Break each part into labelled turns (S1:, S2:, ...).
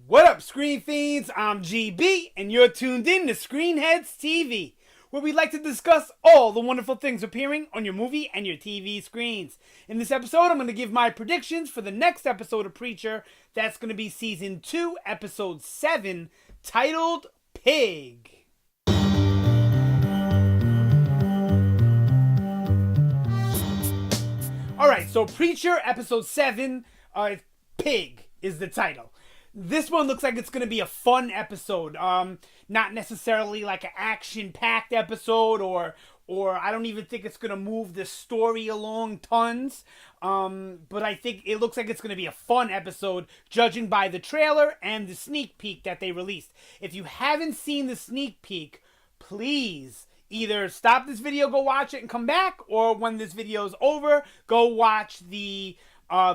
S1: What up, Screen Fiends? I'm GB, and you're tuned in to Headz TV, where we like to discuss all the wonderful things appearing on your movie and your TV screens. In this episode, I'm going to give my predictions for the next episode of Preacher. That's going to be Season 2, Episode 7, titled Pig. Alright, so Preacher, Episode 7, Pig is the title. This one looks like it's going to be a fun episode. Not necessarily like an action-packed episode, or I don't even think it's going to move the story along tons. But I think it looks like it's going to be a fun episode, judging by the trailer and the sneak peek that they released. If you haven't seen the sneak peek, please either stop this video, go watch it, and come back, or when this video is over, go watch the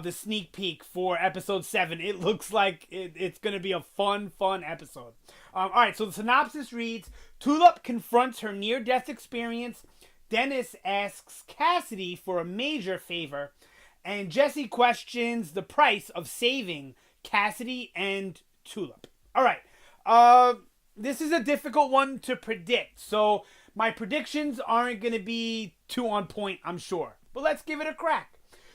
S1: sneak peek for episode 7. It looks like it's going to be a fun episode. Alright, so the synopsis reads, Tulip confronts her near-death experience, Dennis asks Cassidy for a major favor, and Jesse questions the price of saving Cassidy and Tulip. Alright, this is a difficult one to predict, so my predictions aren't going to be too on point, I'm sure. But let's give it a crack.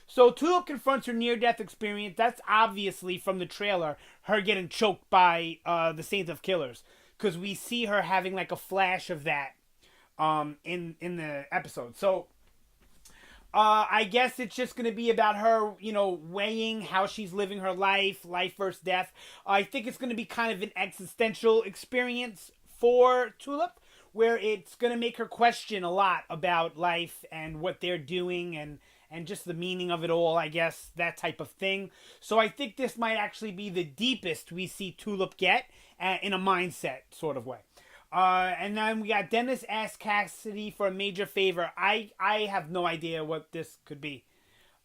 S1: So Tulip confronts her near-death experience. That's obviously from the trailer, her getting choked by the Saint of Killers, because we see her having like a flash of that in the episode. So I guess it's just going to be about her, weighing how she's living her life versus death. I think it's going to be kind of an existential experience for Tulip, where it's going to make her question a lot about life and what they're doing and just the meaning of it all, I guess, that type of thing. So I think this might actually be the deepest we see Tulip get in a mindset sort of way. And then we got Dennis asks Cassidy for a major favor. I have no idea what this could be.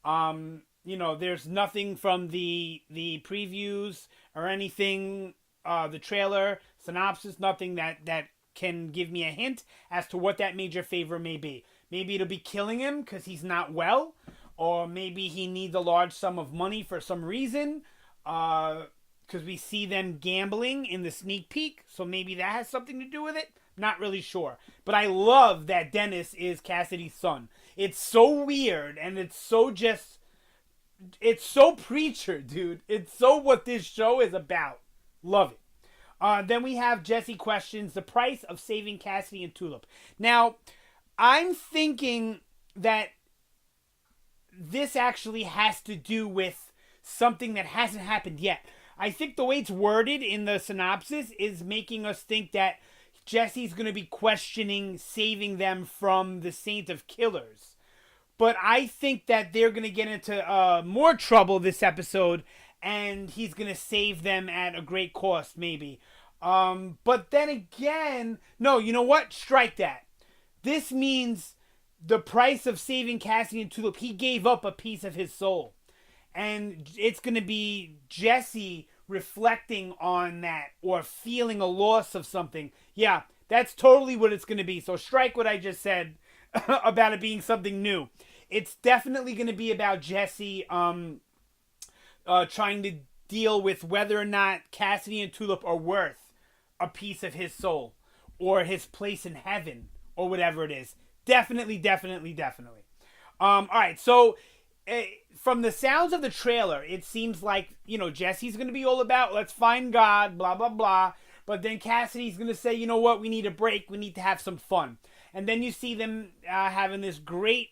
S1: There's nothing from the previews or anything, the trailer, synopsis, nothing that can give me a hint as to what that major favor may be. Maybe it'll be killing him because he's not well, or maybe he needs a large sum of money for some reason, because we see them gambling in the sneak peek, so maybe that has something to do with it. Not really sure. But I love that Dennis is Cassidy's son. It's so weird, and it's so Preacher, dude. It's so what this show is about. Love it. Then we have Jesse questions the price of saving Cassidy and Tulip. Now, I'm thinking that this actually has to do with something that hasn't happened yet. I think the way it's worded in the synopsis is making us think that Jesse's going to be questioning saving them from the Saint of Killers. But I think that they're going to get into more trouble this episode, and he's going to save them at a great cost, maybe. But then again, no, you know what? Strike that. This means the price of saving Cassidy and Tulip, he gave up a piece of his soul. And it's going to be Jesse reflecting on that or feeling a loss of something. Yeah, that's totally what it's going to be. So strike what I just said about it being something new. It's definitely going to be about Jesse trying to deal with whether or not Cassidy and Tulip are worth a piece of his soul or his place in heaven or whatever it is. Definitely. All right, so from the sounds of the trailer, it seems like, Jesse's going to be all about, let's find God, blah, blah, blah. But then Cassidy's going to say, you know what, we need a break. We need to have some fun. And then you see them having this great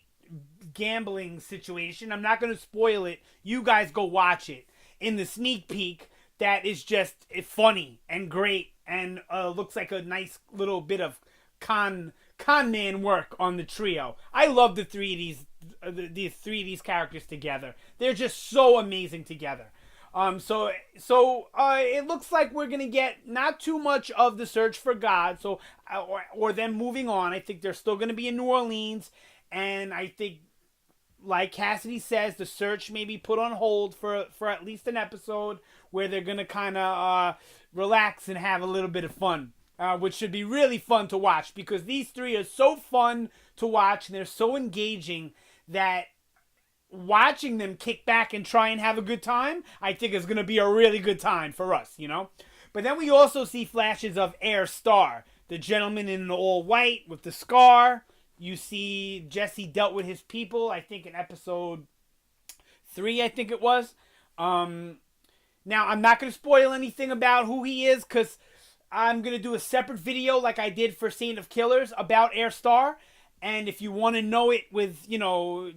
S1: gambling situation. I'm not going to spoil it. You guys go watch it in the sneak peek. That is just funny and great and looks like a nice little bit of con man work on the trio. I love the three of these characters together. They're just so amazing together. So it looks like we're gonna get not too much of the search for God. So or them moving on. I think they're still gonna be in New Orleans, and I think, like Cassidy says, the search may be put on hold for at least an episode where they're gonna kind of relax and have a little bit of fun. Which should be really fun to watch, because these three are so fun to watch and they're so engaging that watching them kick back and try and have a good time, I think is going to be a really good time for us, you know? But then we also see flashes of Herr Starr, the gentleman in the all white with the scar. You see Jesse dealt with his people, I think in episode 3, I think it was. Now, I'm not going to spoil anything about who he is, because I'm going to do a separate video like I did for Saint of Killers about Herr Starr. And if you want to know it with, you know,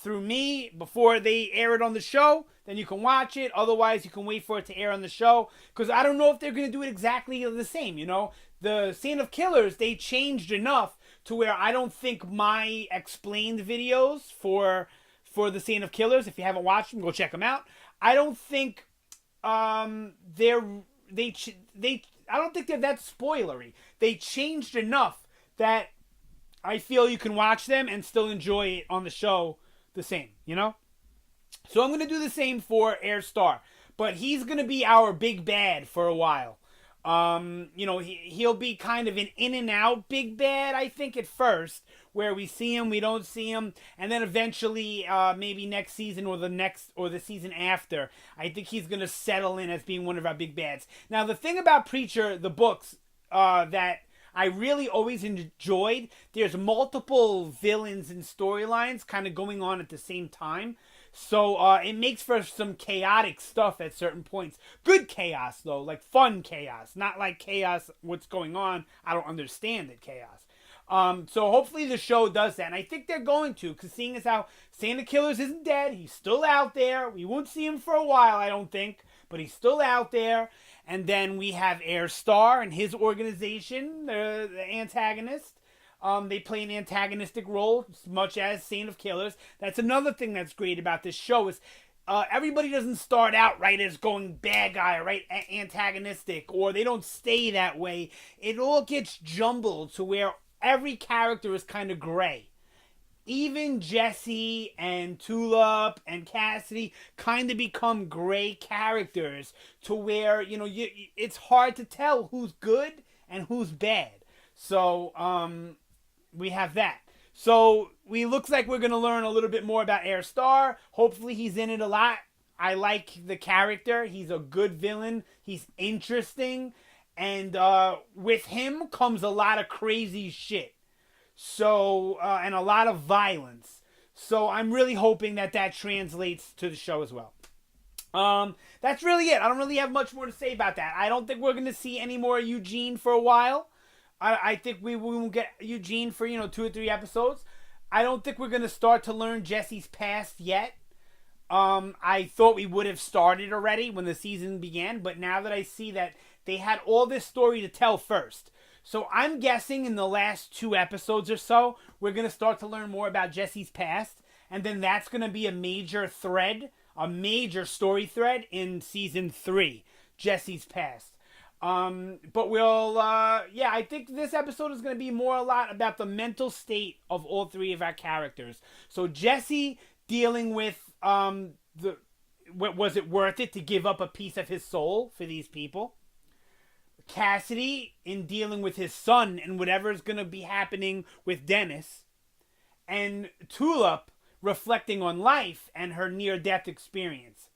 S1: through me before they air it on the show, then you can watch it. Otherwise, you can wait for it to air on the show, because I don't know if they're going to do it exactly the same, you know. The Saint of Killers, they changed enough to where I don't think my explained videos for the Saint of Killers, if you haven't watched them, go check them out. I don't think I don't think they're that spoilery. They changed enough that I feel you can watch them and still enjoy it on the show the same, you know? So I'm going to do the same for Herr Starr. But he's going to be our big bad for a while. You know, he'll be kind of an in and out big bad, I think, at first, where we see him, we don't see him, and then eventually, maybe next season or the season after, I think he's gonna settle in as being one of our big bads. Now, the thing about Preacher, the books, that I really always enjoyed, there's multiple villains and storylines kind of going on at the same time. So it makes for some chaotic stuff at certain points. Good chaos, though, like fun chaos. Not like chaos, what's going on, I don't understand it chaos. So hopefully the show does that. And I think they're going to, because seeing as how Saint of Killers isn't dead, he's still out there. We won't see him for a while, I don't think, but he's still out there. And then we have Herr Starr and his organization, the antagonist. They play an antagonistic role, much as Saint of Killers. That's another thing that's great about this show is everybody doesn't start out right as going bad guy, right, antagonistic, or they don't stay that way. It all gets jumbled to where every character is kind of gray. Even Jesse and Tulip and Cassidy kind of become gray characters to where, you know, it's hard to tell who's good and who's bad. So, we have that. So, looks like we're going to learn a little bit more about Herr Starr. Hopefully he's in it a lot. I like the character. He's a good villain. He's interesting. And with him comes a lot of crazy shit. So, and a lot of violence. So I'm really hoping that translates to the show as well. That's really it. I don't really have much more to say about that. I don't think we're going to see any more Eugene for a while. I think we won't get Eugene for, 2 or 3 episodes. I don't think we're going to start to learn Jesse's past yet. I thought we would have started already when the season began, but now that I see that they had all this story to tell first. So I'm guessing in the last 2 episodes or so, we're going to start to learn more about Jesse's past, and then that's going to be a major thread, a major story thread in season 3, Jesse's past. But I think this episode is going to be a lot about the mental state of all 3 of our characters. So Jesse dealing with, was it worth it to give up a piece of his soul for these people? Cassidy in dealing with his son and whatever is going to be happening with Dennis. And Tulip reflecting on life and her near-death experience.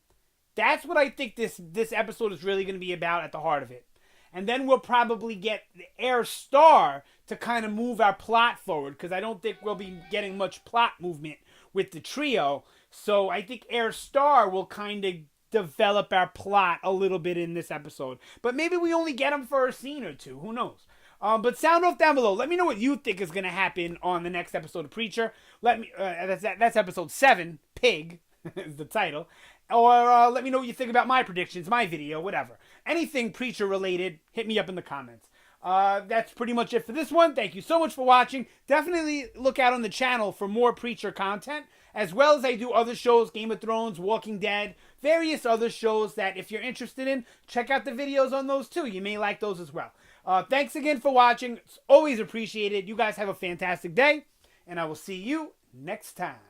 S1: That's what I think this episode is really going to be about at the heart of it. And then we'll probably get Herr Starr to kind of move our plot forward, because I don't think we'll be getting much plot movement with the trio. So I think Herr Starr will kind of develop our plot a little bit in this episode. But maybe we only get him for a scene or 2. Who knows? But sound off down below. Let me know what you think is going to happen on the next episode of Preacher. Let me. That's episode 7. Pig is the title. Or let me know what you think about my predictions, my video, whatever. Anything Preacher related, hit me up in the comments. That's pretty much it for this one. Thank you so much for watching. Definitely look out on the channel for more Preacher content, as well as I do other shows, Game of Thrones, Walking Dead, various other shows that if you're interested in, check out the videos on those too. You may like those as well. Thanks again for watching. It's always appreciated. You guys have a fantastic day, and I will see you next time.